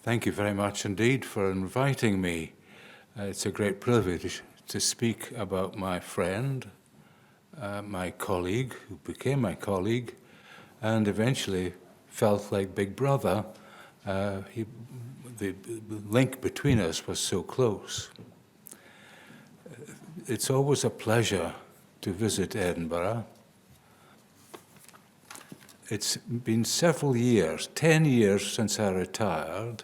Thank you very much indeed for inviting me. It's a great privilege to speak about my friend, my colleague, who became my colleague, and eventually felt like big brother. The link between us was so close. It's always a pleasure to visit Edinburgh. It's been several years, 10 years since I retired,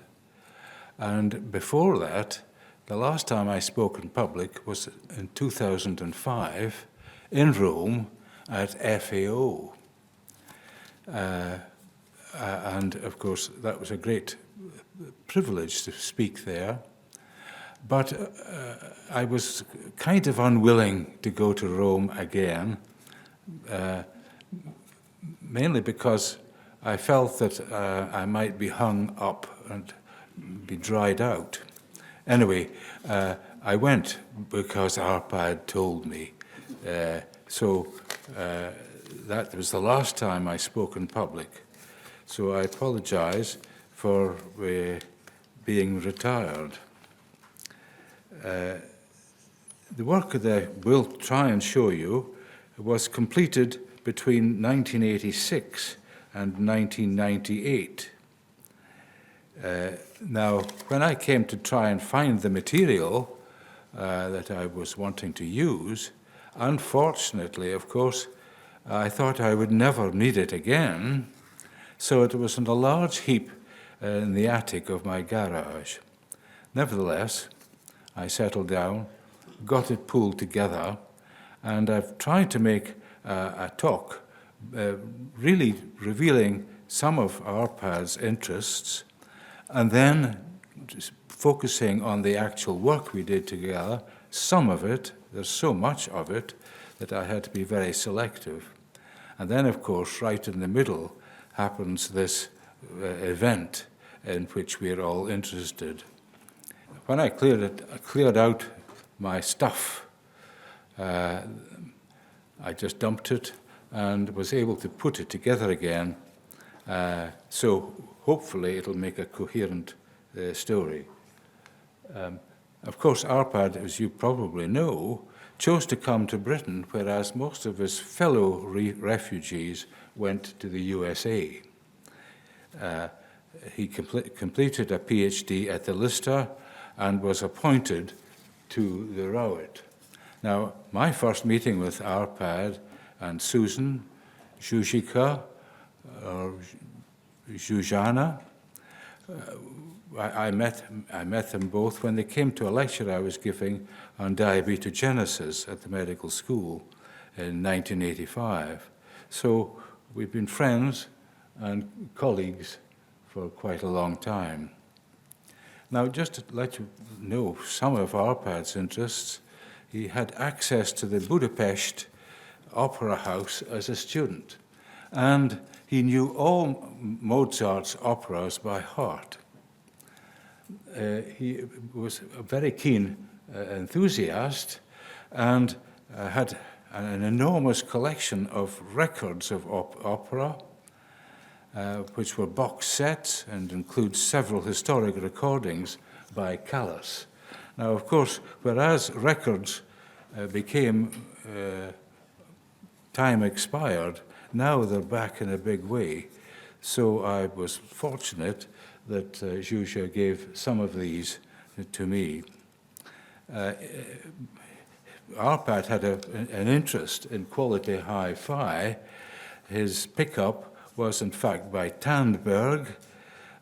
and before that, the last time I spoke in public was in 2005 in Rome at FAO. And of course, that was a great privilege to speak there. But I was kind of unwilling to go to Rome again, mainly because I felt that I might be hung up and be dried out. Anyway, I went because Árpád told me. So that was the last time I spoke in public. So I apologize for being retired. The work that I will try and show you was completed between 1986 and 1998. Now, when I came to try and find the material that I was wanting to use, unfortunately, of course, I thought I would never need it again, so it was in a large heap in the attic of my garage. Nevertheless, I settled down, got it pulled together, and I've tried to make a talk really revealing some of Árpád's interests, and then just focusing on the actual work we did together. Some of it, there's so much of it, that I had to be very selective. And then, of course, right in the middle happens this event in which we're all interested. When I cleared out my stuff, I just dumped it and was able to put it together again. So hopefully it'll make a coherent story. Of course, Árpád, as you probably know, chose to come to Britain, whereas most of his fellow refugees went to the USA. He completed a PhD at the Lister and was appointed to the Rowett. Now, my first meeting with Árpád and Susan, Zsuzsika, or Zsuzsana, I met them both when they came to a lecture I was giving on diabetogenesis at the medical school in 1985. So we've been friends and colleagues for quite a long time. Now, just to let you know some of Árpád's interests, he had access to the Budapest Opera House as a student, and he knew all Mozart's operas by heart. He was a very keen enthusiast and had an enormous collection of records of opera, which were box sets and include several historic recordings by Callas. Now, of course, whereas records became time expired, now they're back in a big way. So I was fortunate that Zsuzsa gave some of these to me. Árpád had an interest in quality hi-fi. His pickup was in fact by Tandberg,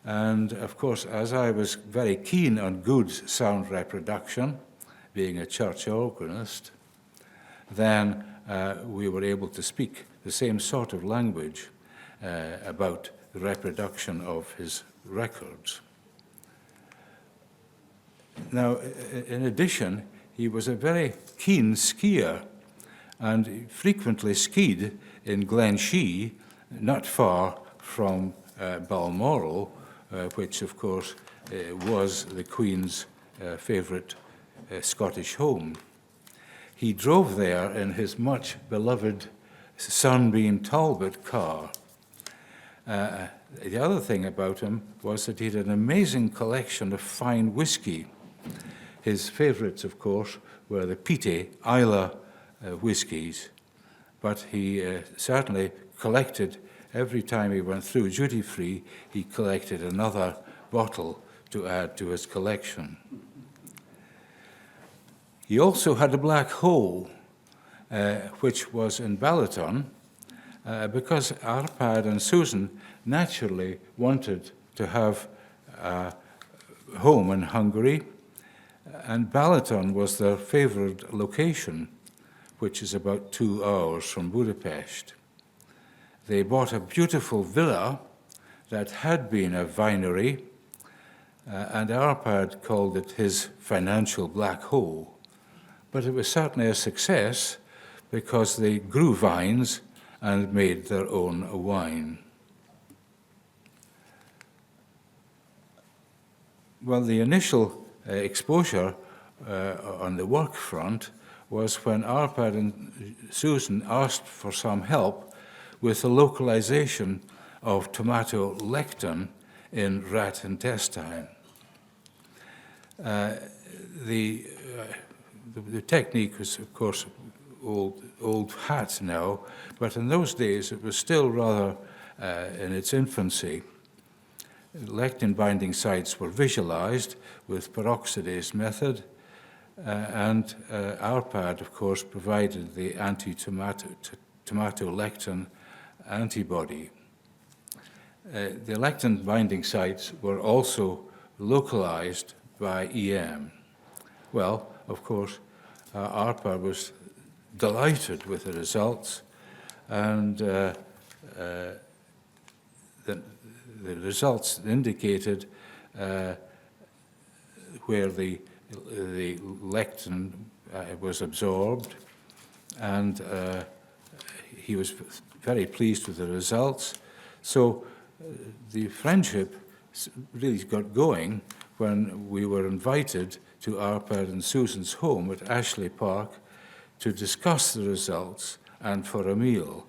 and of course, as I was very keen on good sound reproduction, being a church organist, then we were able to speak the same sort of language about the reproduction of his records. Now, in addition, he was a very keen skier and frequently skied in Glenshee, not far from Balmoral, which of course was the Queen's favourite Scottish home. He drove there in his much beloved Sunbeam Talbot car. The other thing about him was that he had an amazing collection of fine whiskey. His favorites, of course, were the peaty Islay whiskies, but he certainly collected, every time he went through duty-free, he collected another bottle to add to his collection. He also had a black hole, which was in Balaton, because Árpád and Susan naturally wanted to have a home in Hungary, and Balaton was their favorite location, which is about 2 hours from Budapest. They bought a beautiful villa that had been a vinery, and Árpád called it his financial black hole. But it was certainly a success because they grew vines and made their own wine. Well, the initial exposure on the work front was when Árpád and Susan asked for some help with the localization of tomato lectin in rat intestine. The technique was, of course, old hat now, but in those days it was still rather in its infancy. Lectin binding sites were visualized with peroxidase method, and Árpád, of course, provided the anti-tomato lectin antibody. The lectin binding sites were also localized by EM. Well, of course, Árpád was delighted with the results, and the results indicated where the lectin was absorbed, and he was very pleased with the results. So the friendship really got going when we were invited to Árpád and Susan's home at Ashley Park to discuss the results and for a meal.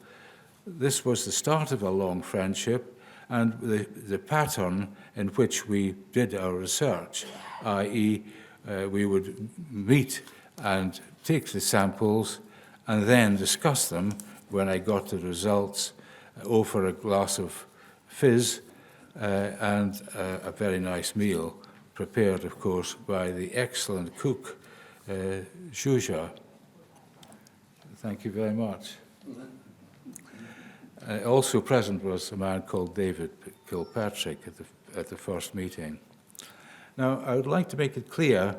This was the start of a long friendship and the pattern in which we did our research, i.e. We would meet and take the samples and then discuss them when I got the results over a glass of fizz and a very nice meal, prepared, of course, by the excellent cook, Zsuzsa. Thank you very much. Also present was a man called David Kilpatrick at the first meeting. Now, I would like to make it clear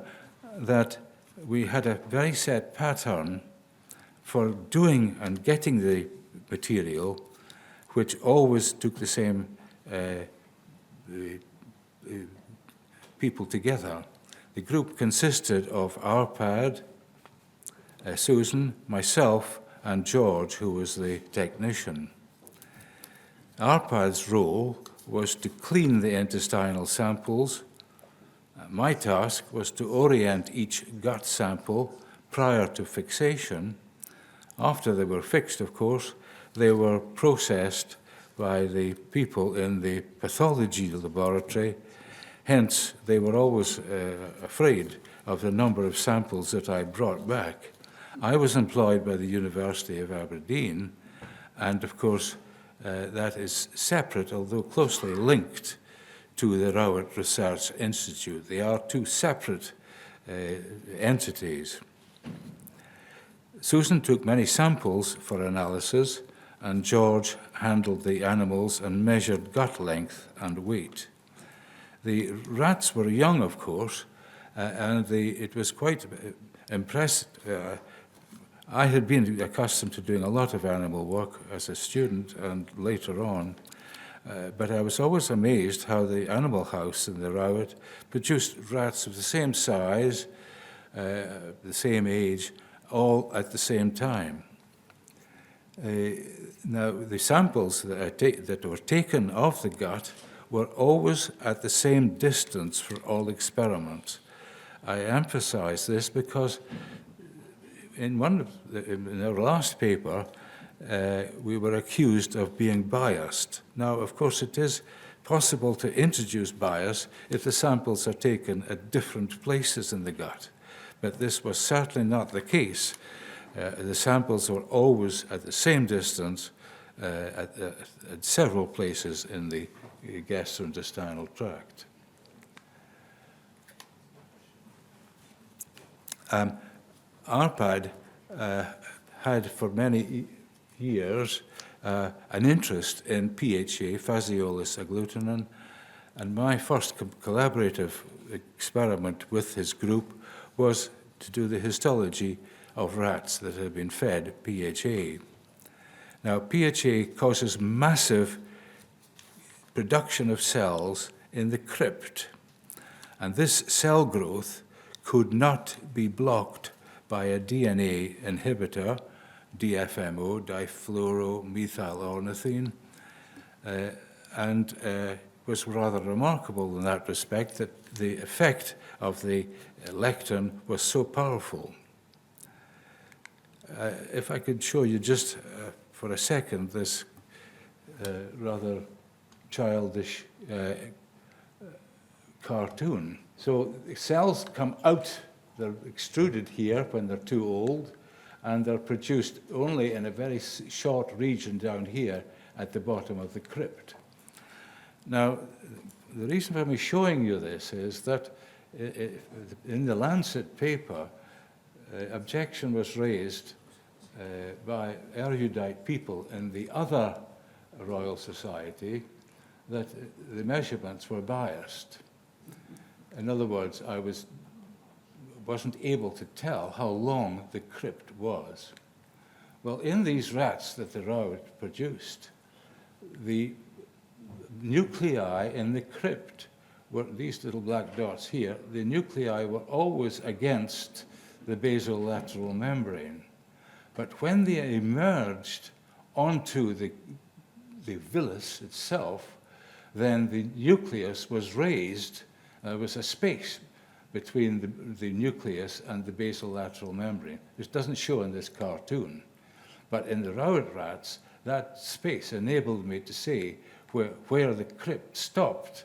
that we had a very set pattern for doing and getting the material, which always took the same people together. The group consisted of Árpád, Susan, myself, and George, who was the technician. Árpád's role was to clean the intestinal samples. My task was to orient each gut sample prior to fixation. After they were fixed, of course, they were processed by the people in the pathology laboratory. Hence, they were always afraid of the number of samples that I brought back. I was employed by the University of Aberdeen, and of course, that is separate, although closely linked to the Rowett Research Institute. They are two separate entities. Susan took many samples for analysis, and George handled the animals and measured gut length and weight. The rats were young, of course, and it was quite impressive. I had been accustomed to doing a lot of animal work as a student and later on, but I was always amazed how the animal house in the Rowett produced rats of the same size, the same age, all at the same time. Now, the samples that were taken of the gut were always at the same distance for all experiments. I emphasize this because in our last paper, we were accused of being biased. Now, of course, it is possible to introduce bias if the samples are taken at different places in the gut, but this was certainly not the case. The samples were always at the same distance at several places in the gastrointestinal tract. Árpád had for many years an interest in PHA, Phaseolus agglutinin, and my first collaborative experiment with his group was to do the histology of rats that had been fed PHA. Now, PHA causes massive production of cells in the crypt, and this cell growth could not be blocked by a DNA inhibitor, DFMO, difluoromethylornithine, and was rather remarkable in that respect that the effect of the lectin was so powerful. If I could show you just for a second this rather childish cartoon. So the cells come out, they're extruded here when they're too old, and they're produced only in a very short region down here at the bottom of the crypt. Now, the reason for me showing you this is that in the Lancet paper, objection was raised by erudite people in the other Royal Society that the measurements were biased. In other words, I wasn't able to tell how long the crypt was. Well, in these rats that the Raud produced, the nuclei in the crypt were these little black dots here. The nuclei were always against the basolateral membrane. But when they emerged onto the villus itself, then the nucleus was raised. There was a space between the nucleus and the basolateral membrane. This doesn't show in this cartoon. But in the Raud rats, that space enabled me to say where the crypt stopped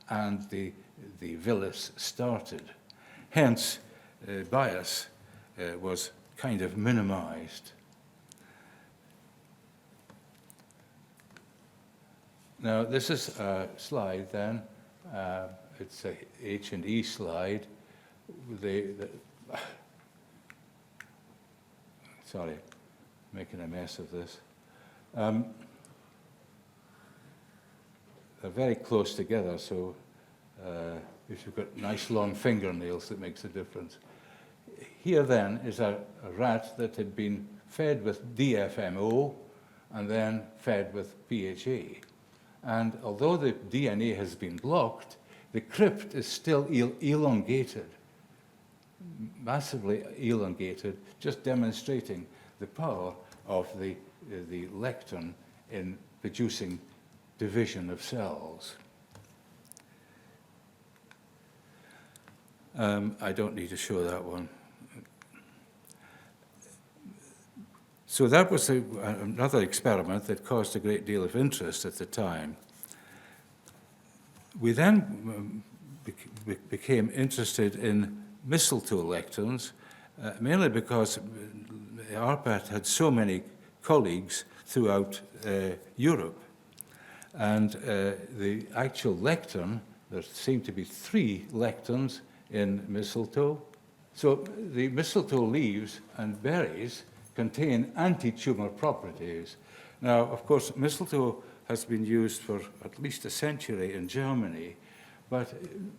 and the villus started. Hence, bias was kind of minimized. Now, this is a slide then. It's a H&E slide. Sorry, making a mess of this. They're very close together, so if you've got nice long fingernails, it makes a difference. Here then is a rat that had been fed with DFMO and then fed with PHA. And although the DNA has been blocked, the crypt is still elongated, massively elongated, just demonstrating the power of the lectin in producing division of cells. I don't need to show that one. So that was another experiment that caused a great deal of interest at the time. We then became interested in mistletoe lectins, mainly because Árpád had so many colleagues throughout Europe. And the actual lectin, there seemed to be 3 lectins in mistletoe. So the mistletoe leaves and berries contain anti-tumor properties. Now, of course, mistletoe has been used for at least a century in Germany, but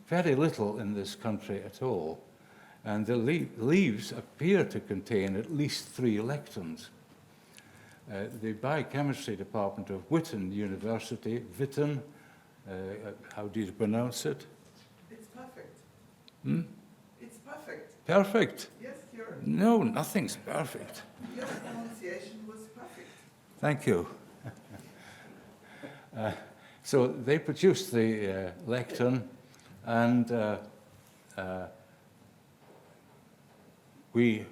very little in this country at all. And the leaves appear to contain at least 3 lectins. The Biochemistry Department of Witten University, Witten, how do you pronounce it? It's perfect. Hmm? It's perfect. Perfect? Yes, No, nothing's perfect. your pronunciation was perfect. Thank you. So they produced the lectin, and we,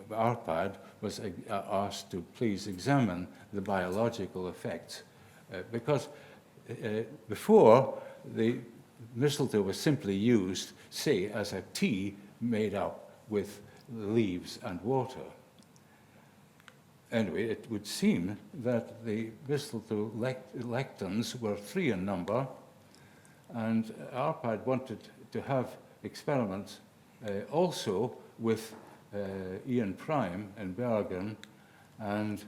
Árpád, was asked to please examine the biological effects, because before the mistletoe was simply used, say, as a tea made up with leaves and water. Anyway, it would seem that the mistletoe lectins were 3 in number, and Árpád wanted to have experiments also with Ian Prime in Bergen, and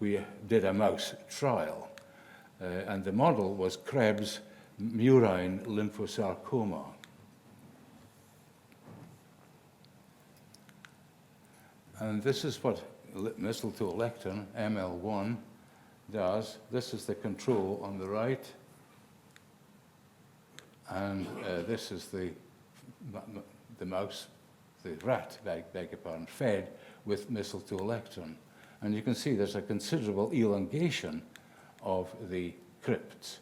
we did a mouse trial. And the model was Krebs murine lymphosarcoma. And this is what mistletoe lectin, ML1, does. This is the control on the right, and this is the mouse, the rat, beg your pardon, fed with mistletoe lectin. And you can see there's a considerable elongation of the crypts.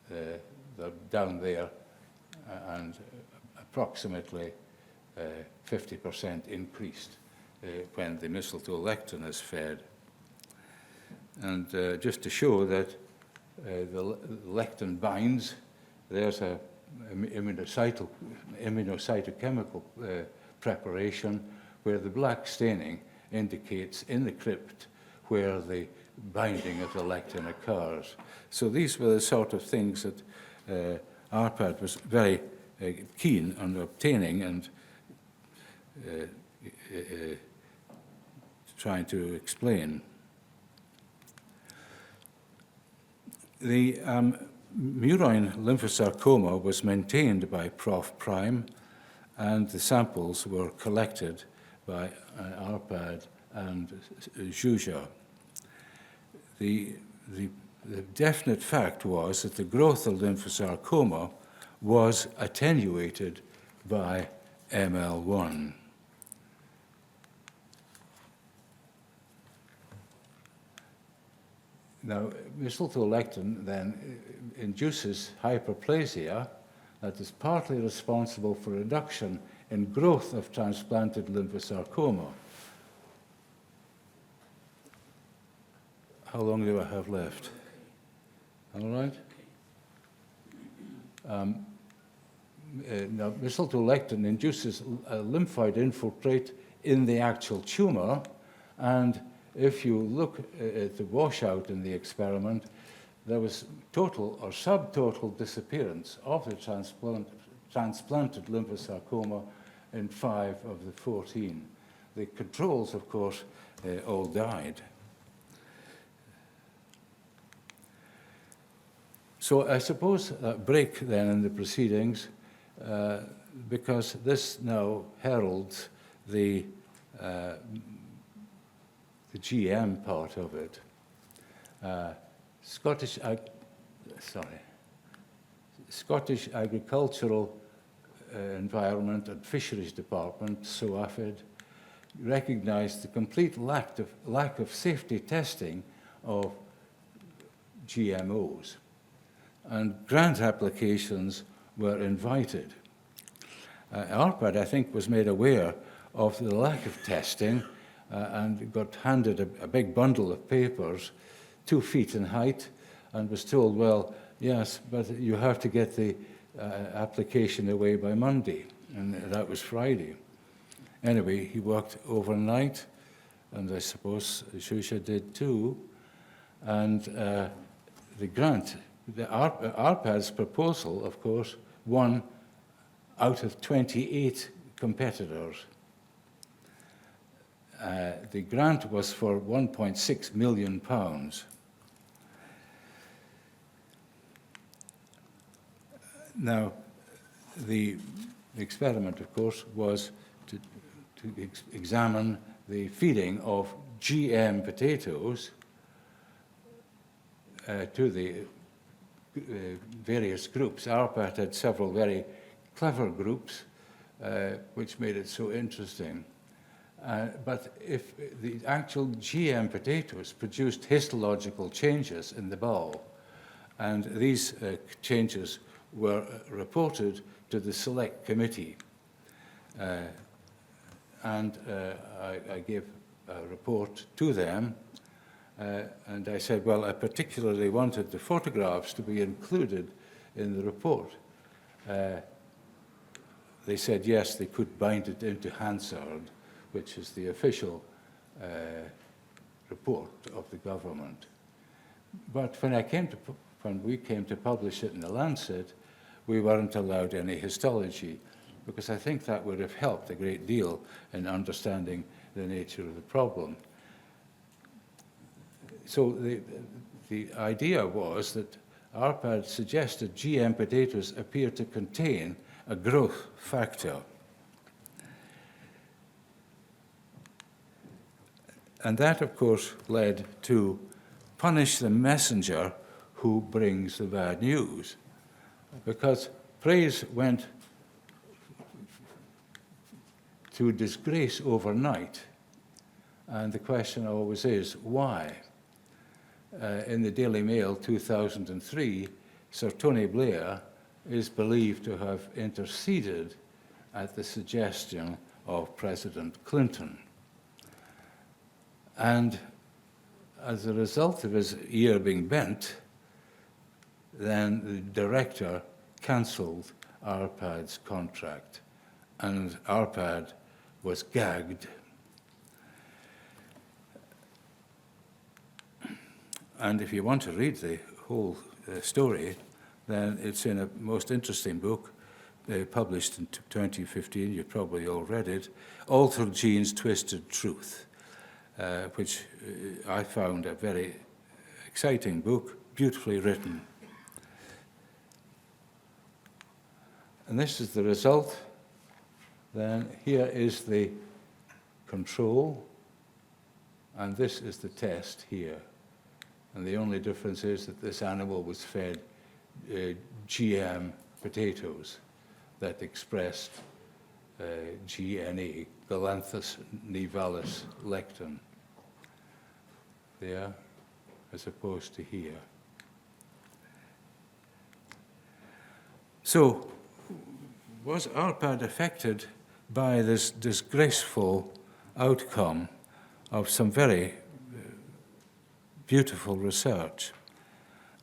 They're down there, and approximately 50% increased when the mistletoe lectin is fed. And just to show that the lectin binds, there's a immunocytochemical preparation where the black staining indicates in the crypt where the binding of the lectin occurs. So these were the sort of things that Árpád was very keen on obtaining and trying to explain. The murine lymphosarcoma was maintained by Prof. Prime, and the samples were collected by Árpád and Zsuzsa. The definite fact was that the growth of lymphosarcoma was attenuated by ML1. Now, mistletoe lectin then induces hyperplasia that is partly responsible for reduction in growth of transplanted lymphosarcoma. How long do I have left? All right? Now, mistletoe lectin induces a lymphoid infiltrate in the actual tumor, and if you look at the washout in the experiment, there was total or subtotal disappearance of the transplanted lymphosarcoma in 5 of the 14. The controls, of course, all died. So I suppose a break then in the proceedings, because this now heralds the GM part of it. Scottish Agricultural Environment and Fisheries Department, SOAFID, recognized the complete lack of safety testing of GMOs, and grant applications were invited. Árpád, I think, was made aware of the lack of testing and got handed a big bundle of papers, 2 feet in height, and was told, well, yes, but you have to get the application away by Monday, and that was Friday. Anyway, he worked overnight, and I suppose Zsuzsa did too, and the grant, Árpád's proposal, of course, won out of 28 competitors. The grant was for £1.6 million. Now, the experiment, of course, was to examine the feeding of GM potatoes to the various groups. Árpád had several very clever groups, which made it so interesting. But if the actual GM potatoes produced histological changes in the bulb, and these changes were reported to the select committee, and I gave a report to them, and I said, well, I particularly wanted the photographs to be included in the report. They said yes, they could bind it into Hansard, which is the official report of the government. But when we came to publish it in the Lancet, we weren't allowed any histology, because I think that would have helped a great deal in understanding the nature of the problem. So the idea was that Árpád suggested GM potatoes appear to contain a growth factor. And that, of course, led to punish the messenger who brings the bad news, because praise went to disgrace overnight. And the question always is, why? In the Daily Mail 2003, Sir Tony Blair is believed to have interceded at the suggestion of President Clinton. And as a result of his ear being bent, then the director cancelled Árpád's contract, and Árpád was gagged. And if you want to read the whole story, then it's in a most interesting book published in 2015. You probably all read it, Altered Genes, Twisted Truth, which I found a very exciting book, beautifully written. And this is the result. Then here is the control, and this is the test here. And the only difference is that this animal was fed GM potatoes that expressed GNA, Galanthus nivalis lectin, there, as opposed to here. So, was Árpád affected by this disgraceful outcome of some very beautiful research?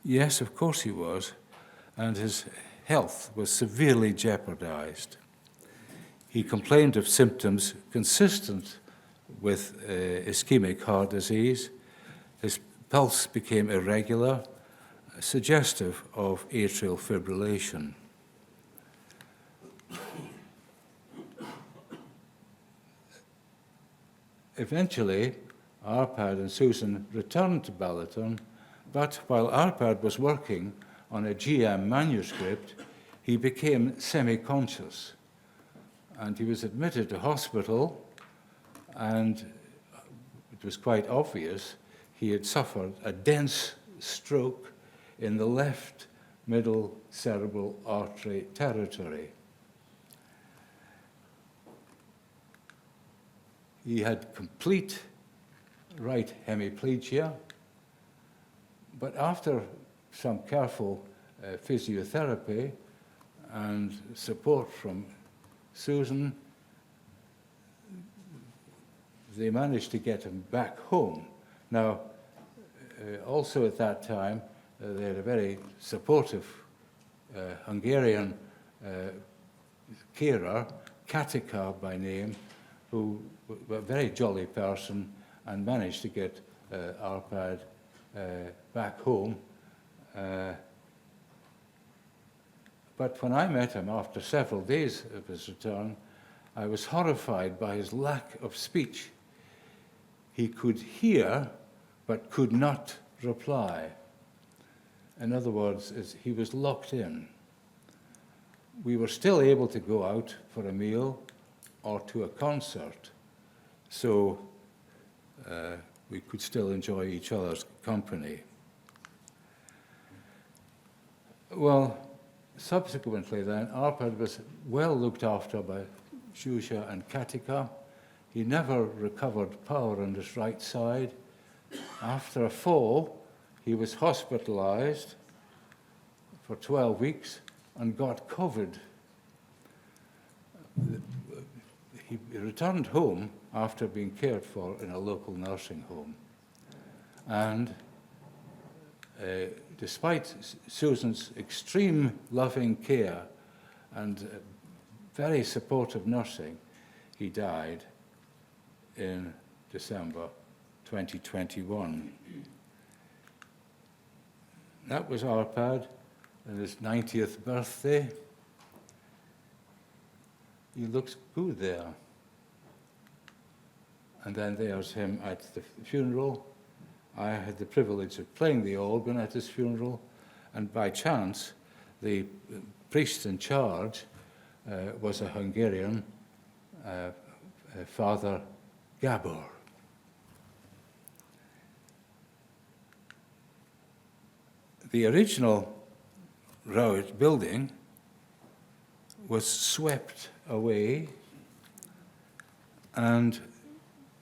Yes, of course he was, and his health was severely jeopardized. He complained of symptoms consistent with ischemic heart disease. His pulse became irregular, suggestive of atrial fibrillation. Eventually, Árpád and Susan returned to Ballyton, but while Árpád was working on a GM manuscript, he became semi-conscious, and he was admitted to hospital, and it was quite obvious he had suffered a dense stroke in the left middle cerebral artery territory. He had complete right hemiplegia, but after some careful physiotherapy and support from Susan, they managed to get him back home. Now, also at that time, they had a very supportive Hungarian carer, Katica by name, who was a very jolly person and managed to get Árpád back home. But when I met him after several days of his return, I was horrified by his lack of speech. He could hear, but could not reply. In other words, he was locked in. We were still able to go out for a meal or to a concert, so we could still enjoy each other's company. Well, subsequently then, Árpád was well looked after by Zsuzsa and Katica. He never recovered power on his right side. After a fall, he was hospitalized for 12 weeks and got COVID. He returned home after being cared for in a local nursing home. And despite Susan's extreme loving care and very supportive nursing, he died in December 2021. That was Árpád on his 90th birthday. He looks good there. And then there's him at the funeral. I had the privilege of playing the organ at his funeral, and by chance, the priest in charge was a Hungarian, Father Gabor. The original Rowett building was swept away and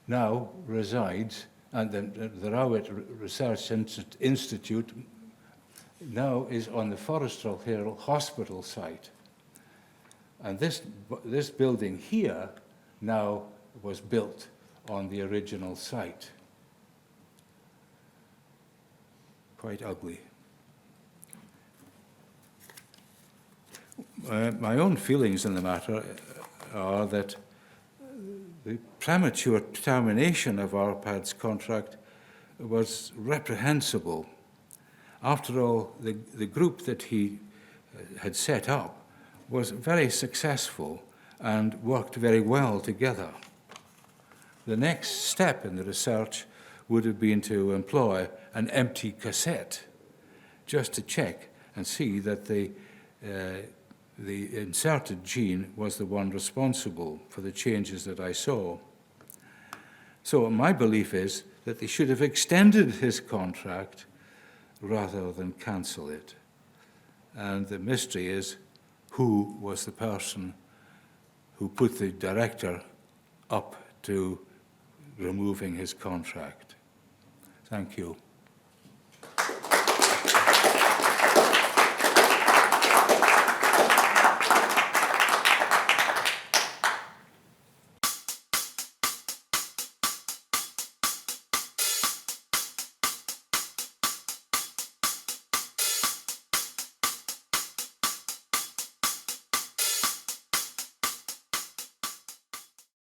now resides, and the Rowett Research Institute now is on the Forestall Hill Hospital site. And this building here now was built on the original site. Quite ugly. My own feelings in the matter are that the premature termination of Árpád's contract was reprehensible. After all, the group that he had set up was very successful and worked very well together. The next step in the research would have been to employ an empty cassette just to check and see that the inserted gene was the one responsible for the changes that I saw. So my belief is that they should have extended his contract rather than cancel it. And the mystery is, who was the person who put the director up to removing his contract? Thank you.